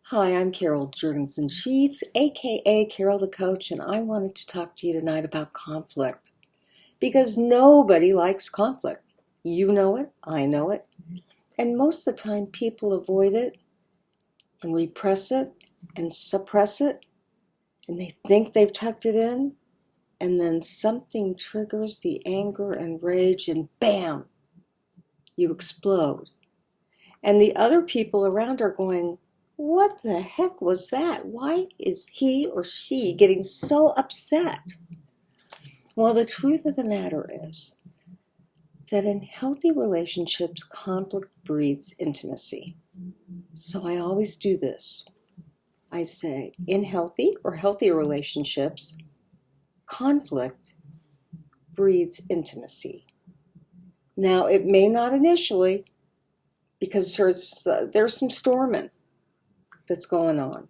Hi, I'm Carol Jurgensen Sheets, aka Carol the Coach, and I wanted to talk to you tonight about conflict because nobody likes conflict. You know it, I know it, and most of the time people avoid it and repress it and suppress it, and they think they've tucked it in, and then something triggers the anger and rage, and bam, you explode. And the other people around are going, what the heck was that? Why is he or she getting so upset? Well, the truth of the matter is that in healthy relationships, conflict breeds intimacy. So I always do this. I say, in healthy or healthier relationships, conflict breeds intimacy. Now, it may not initially, because there's some storming that's going on.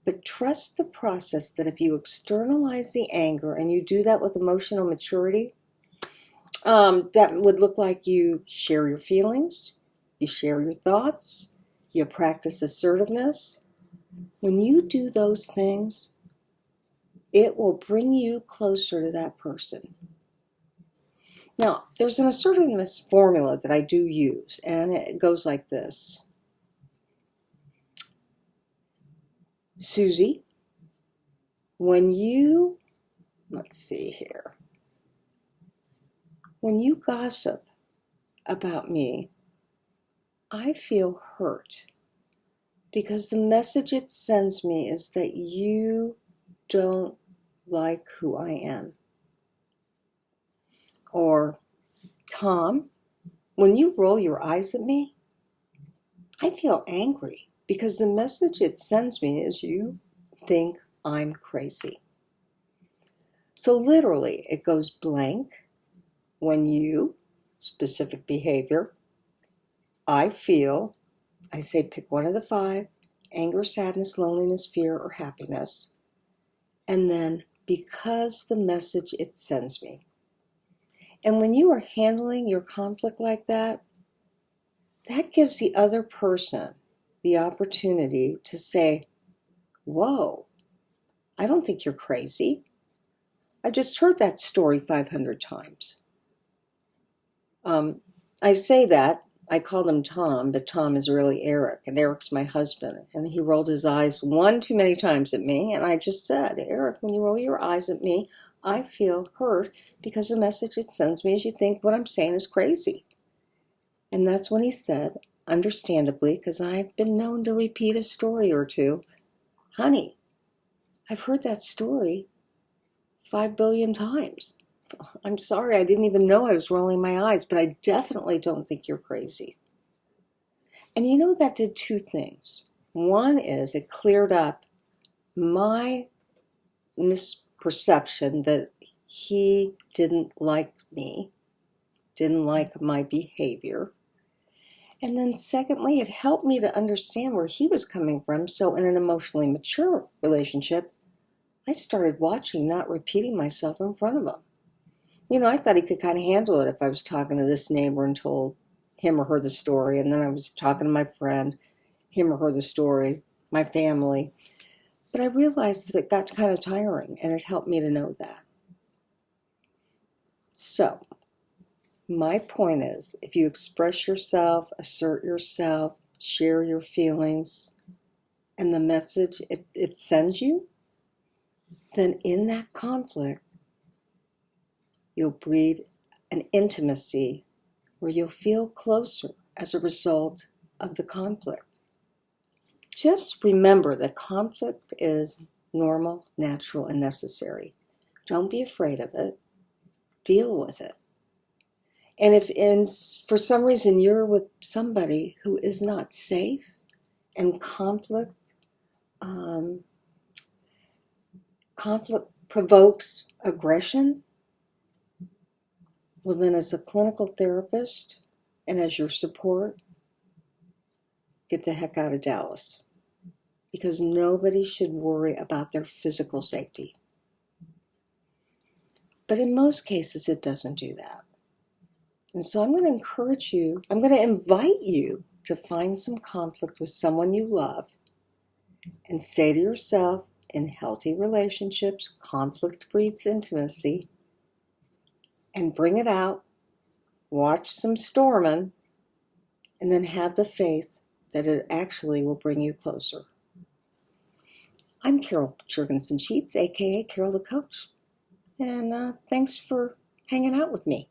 But trust the process that if you externalize the anger and you do that with emotional maturity, that would look like you share your feelings, you share your thoughts, you practice assertiveness. When you do those things, it will bring you closer to that person. Now, there's an assertiveness formula that I do use, and it goes like this. Susie, when you gossip about me, I feel hurt because the message it sends me is that you don't like who I am. Or, Tom, when you roll your eyes at me, I feel angry because the message it sends me is you think I'm crazy. So literally, it goes blank when you, specific behavior, I feel, I say pick one of the 5, anger, sadness, loneliness, fear, or happiness. And then because the message it sends me. And when you are handling your conflict like that, that gives the other person the opportunity to say, whoa, I don't think you're crazy. I just heard that story 500 times. I say that, I called him Tom, but Tom is really Eric, and Eric's my husband. And he rolled his eyes one too many times at me, and I just said, Eric, when you roll your eyes at me, I feel hurt because the message it sends me is you think what I'm saying is crazy. And that's when he said, understandably, because I've been known to repeat a story or two, honey, I've heard that story 5 billion times. I'm sorry, I didn't even know I was rolling my eyes, but I definitely don't think you're crazy. And you know, that did 2 things. One is it cleared up my misperception that he didn't like me, didn't like my behavior. And then secondly, it helped me to understand where he was coming from. So in an emotionally mature relationship, I started watching, not repeating myself in front of him. You know, I thought he could kind of handle it if I was talking to this neighbor and told him or her the story, and then I was talking to my friend, him or her the story, my family. But I realized that it got kind of tiring, and it helped me to know that. So, my point is, if you express yourself, assert yourself, share your feelings, and the message it sends you, then in that conflict, you'll breed an intimacy where you'll feel closer as a result of the conflict. Just remember that conflict is normal, natural, and necessary. Don't be afraid of it. Deal with it. And if for some reason you're with somebody who is not safe and conflict provokes aggression, well then as a clinical therapist and as your support, get the heck out of Dallas. Because nobody should worry about their physical safety. But in most cases, it doesn't do that. And so I'm going to invite you to find some conflict with someone you love and say to yourself, in healthy relationships, conflict breeds intimacy, and bring it out, watch some storming, and then have the faith that it actually will bring you closer. I'm Carol Jurgensen Sheets, aka Carol the Coach, and thanks for hanging out with me.